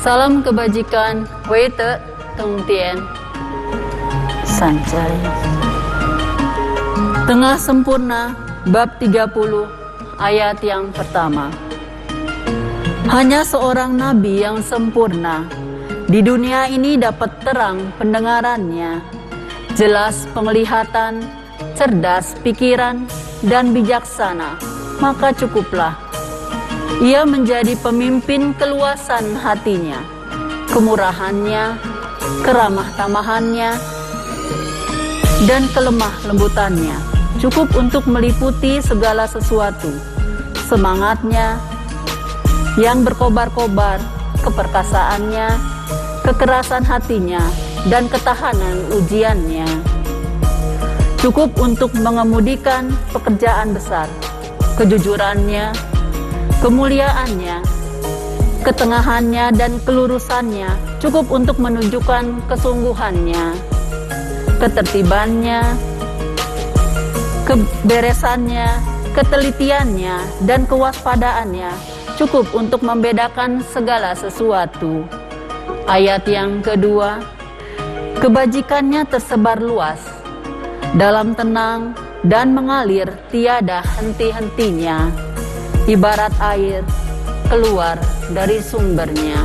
Salam kebajikan, Weite Tengtien Sancai. Tengah sempurna, bab 30, ayat yang pertama. Hanya seorang nabi yang sempurna di dunia ini dapat terang pendengarannya, jelas penglihatan, cerdas pikiran, dan bijaksana, maka cukuplah. Ia menjadi pemimpin keluasan hatinya, kemurahannya, keramah tamahannya, dan kelemah lembutannya cukup untuk meliputi segala sesuatu. Semangatnya yang berkobar-kobar, keperkasaannya, kekerasan hatinya, dan ketahanan ujiannya cukup untuk mengemudikan pekerjaan besar. Kejujurannya, kemuliaannya, ketengahannya, dan kelurusannya cukup untuk menunjukkan kesungguhannya. Ketertibannya, keberesannya, ketelitiannya, dan kewaspadaannya cukup untuk membedakan segala sesuatu. Ayat yang kedua, kebajikannya tersebar luas, dalam tenang dan mengalir tiada henti-hentinya, ibarat air keluar dari sumbernya.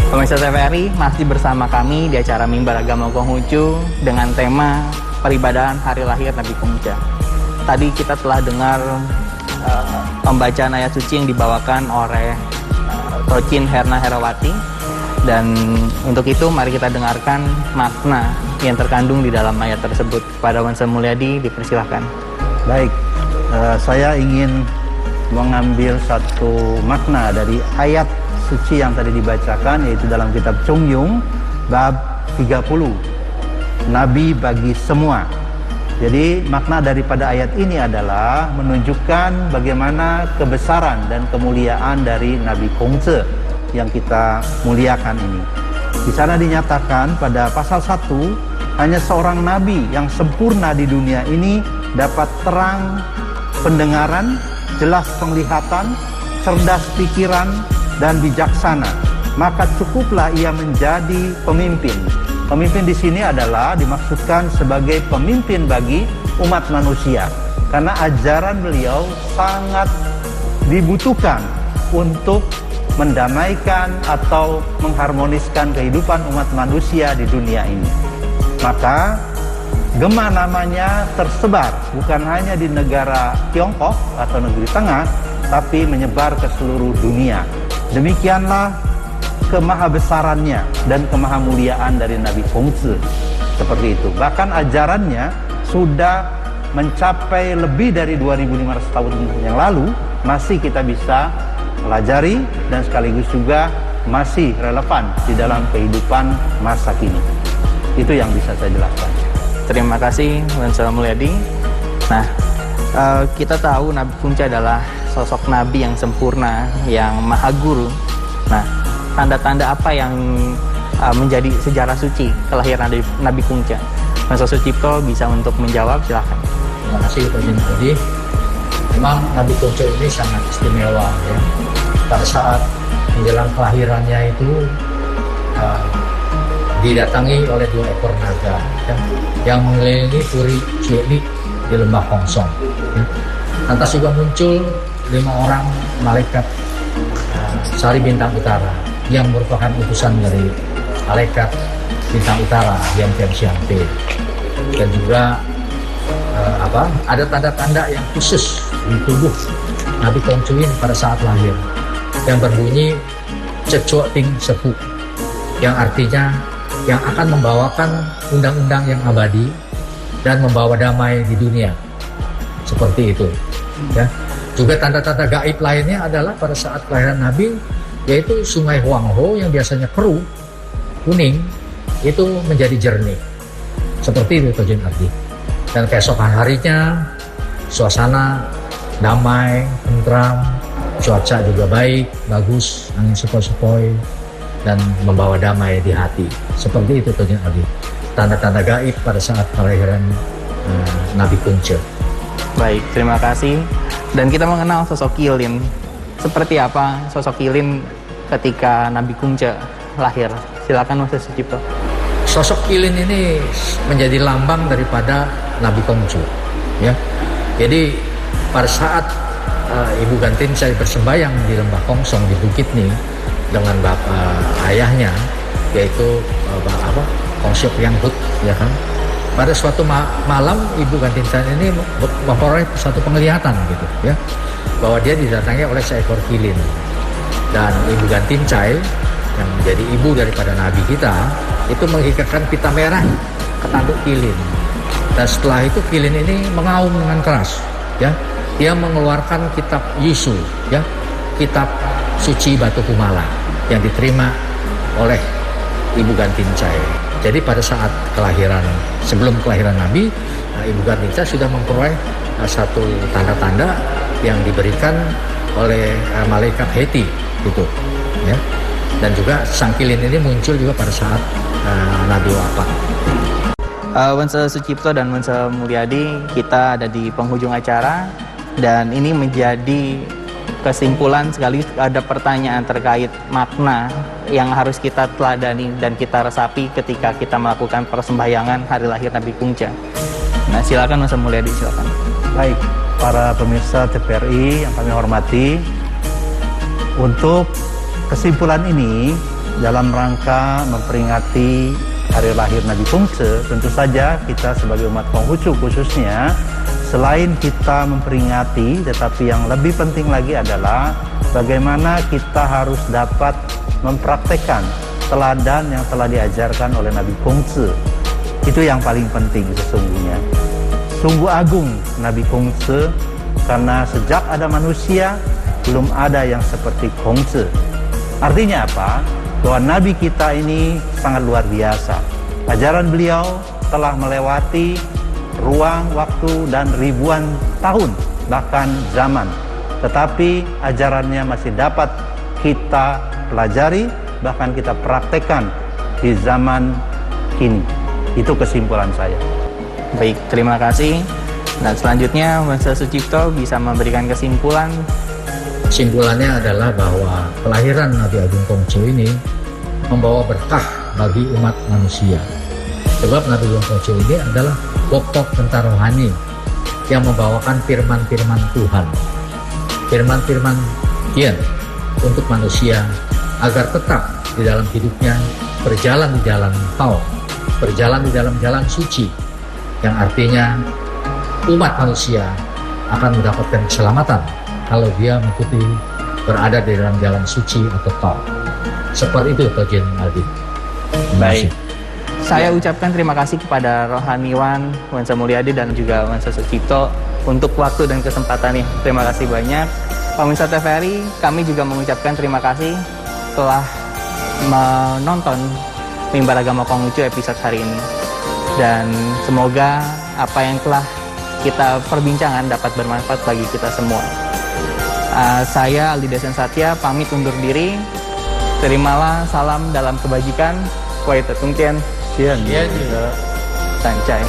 Pemirsa TVRI, masih bersama kami di acara Mimbar Agama Konghucu dengan tema peribadahan hari lahir Nabi Konghucu. Tadi kita telah dengar pembacaan ayat suci yang dibawakan oleh Tocin Herna Herawati, dan untuk itu mari kita dengarkan makna yang terkandung di dalam ayat tersebut. Kepada Wansa Mulyadi dipersilahkan. Baik, saya ingin mengambil satu makna dari ayat suci yang tadi dibacakan, yaitu dalam kitab Chung Yung bab 30, Nabi bagi semua. Jadi makna daripada ayat ini adalah menunjukkan bagaimana kebesaran dan kemuliaan dari Nabi Konghucu yang kita muliakan ini. Di sana dinyatakan pada pasal 1, hanya seorang nabi yang sempurna di dunia ini dapat terang pendengaran, jelas penglihatan, cerdas pikiran, dan bijaksana. Maka cukuplah ia menjadi pemimpin. Pemimpin di sini adalah dimaksudkan sebagai pemimpin bagi umat manusia, karena ajaran beliau sangat dibutuhkan untuk mendamaikan atau mengharmoniskan kehidupan umat manusia di dunia ini. Maka gema namanya tersebar bukan hanya di negara Tiongkok atau negeri tengah, tapi menyebar ke seluruh dunia. Demikianlah kemahabesarannya dan kemahamuliaan dari Nabi Konghucu. Seperti itu. Bahkan ajarannya sudah mencapai lebih dari 2500 tahun yang lalu, masih kita bisa pelajari dan sekaligus juga masih relevan di dalam kehidupan masa kini. Itu yang bisa saya jelaskan. Terima kasih Wansa Mulyadi. Nah, kita tahu Nabi Konghucu adalah sosok Nabi yang sempurna, yang maha guru. Nah, tanda-tanda apa yang menjadi sejarah suci kelahiran Nabi Konghucu? Mas Sucipto bisa untuk menjawab, silahkan. Terima kasih Pak Jinpudi. Memang Nabi Konghucu ini sangat istimewa ya. Pada saat menjelang kelahirannya itu didatangi oleh 2 ekor naga ya, yang mengelilingi Puri Cueli di lembah Hongsong. Ya. Lantas juga muncul 5 orang malaikat Sari Bintang Utara yang merupakan utusan dari malaikat Bintang Utara yang Tianxiangpe. Dan juga ada tanda-tanda yang khusus di tubuh Nabi Konghucu ini pada saat lahir, yang berbunyi Cecuok Ting Sepu, yang artinya yang akan membawakan undang-undang yang abadi dan membawa damai di dunia. Seperti itu ya. Juga tanda-tanda gaib lainnya adalah pada saat kelahiran Nabi, yaitu sungai Huangho yang biasanya keruh, kuning, itu menjadi jernih. Seperti itu Tojin Ardi. Dan keesokan harinya, suasana damai, tentram, cuaca juga baik, bagus, angin sepoi-sepoi, dan membawa damai di hati. Seperti itu Tojin Ardi. Tanda-tanda gaib pada saat kelahiran Nabi Konghucu. Baik, terima kasih. Dan kita mengenal sosok Qilin. Seperti apa sosok Qilin ketika Nabi Kungce lahir. Silakan Mas Sucipto. Sosok Kilin ini menjadi lambang daripada Nabi Kongcu, ya. Jadi pada saat Ibu Gantincai bersembayang di Lembah Kongsong di Bukit nih dengan ayahnya, yaitu Kongsiok Yanghut, ya kan. Pada suatu malam Ibu Gantincai ini memperoleh satu penglihatan gitu, ya, bahwa dia didatangi oleh seekor kilin. Dan Ibu Gantincai yang menjadi ibu daripada Nabi kita itu mengikatkan pita merah ke tanduk kilin. Dan setelah itu kilin ini mengaum dengan keras, ya. Dia mengeluarkan kitab Yisu, ya, kitab suci Batu Kumala yang diterima oleh Ibu Gantincai. Jadi pada saat sebelum kelahiran Nabi, Ibu Gantincai sudah memperoleh satu tanda-tanda yang diberikan oleh malaikat Heti gitu, ya. Dan juga sang kilin ini muncul juga pada saat Nabi wafat. Wansa Sucipto dan Wansa Mulyadi, kita ada di penghujung acara dan ini menjadi kesimpulan sekali ada pertanyaan terkait makna yang harus kita teladani dan kita resapi ketika kita melakukan persembahyangan hari lahir Nabi Kungce. Nah, silakan Wansa Mulyadi, silakan. Baik, para pemirsa TVRI yang kami hormati, untuk kesimpulan ini dalam rangka memperingati hari lahir Nabi Kungce, tentu saja kita sebagai umat Konghucu khususnya, selain kita memperingati, tetapi yang lebih penting lagi adalah bagaimana kita harus dapat mempraktekkan teladan yang telah diajarkan oleh Nabi Kungce. Itu yang paling penting sesungguhnya. Sungguh agung Nabi Kungce, karena sejak ada manusia belum ada yang seperti Kungce. Artinya apa? Bahwa Nabi kita ini sangat luar biasa. Ajaran beliau telah melewati ruang, waktu, dan ribuan tahun, bahkan zaman. Tetapi ajarannya masih dapat kita pelajari, bahkan kita praktekkan di zaman kini. Itu kesimpulan saya. Baik, terima kasih. Dan selanjutnya Wansa Sucipto bisa memberikan kesimpulan. Kesimpulannya adalah bahwa kelahiran Nabi Agung Kongcu ini membawa berkah bagi umat manusia. Sebab Nabi Agung Kongcu ini adalah pokok tentara rohani yang membawakan firman-firman Tuhan. Firman-firman Tuhan untuk manusia agar tetap di dalam hidupnya berjalan di jalan Tao, berjalan di dalam jalan suci, yang artinya umat manusia akan mendapatkan keselamatan kalau dia mengikuti berada di dalam jalan suci atau Tao. Seperti itu Tojen Aldi. Baik. Saya ucapkan terima kasih kepada rohaniwan Wansa Mulyadi dan juga Wansa Sucipto untuk waktu dan kesempatannya. Terima kasih banyak. Pemirsa TVRI, kami juga mengucapkan terima kasih telah menonton Mimbar Agama Konghucu episode hari ini. Dan semoga apa yang telah kita perbincangkan dapat bermanfaat bagi kita semua. Saya Aldi Desen Satya pamit undur diri. Terimalah salam dalam kebajikan. Kuai Tetungkian. Sian. Sancai.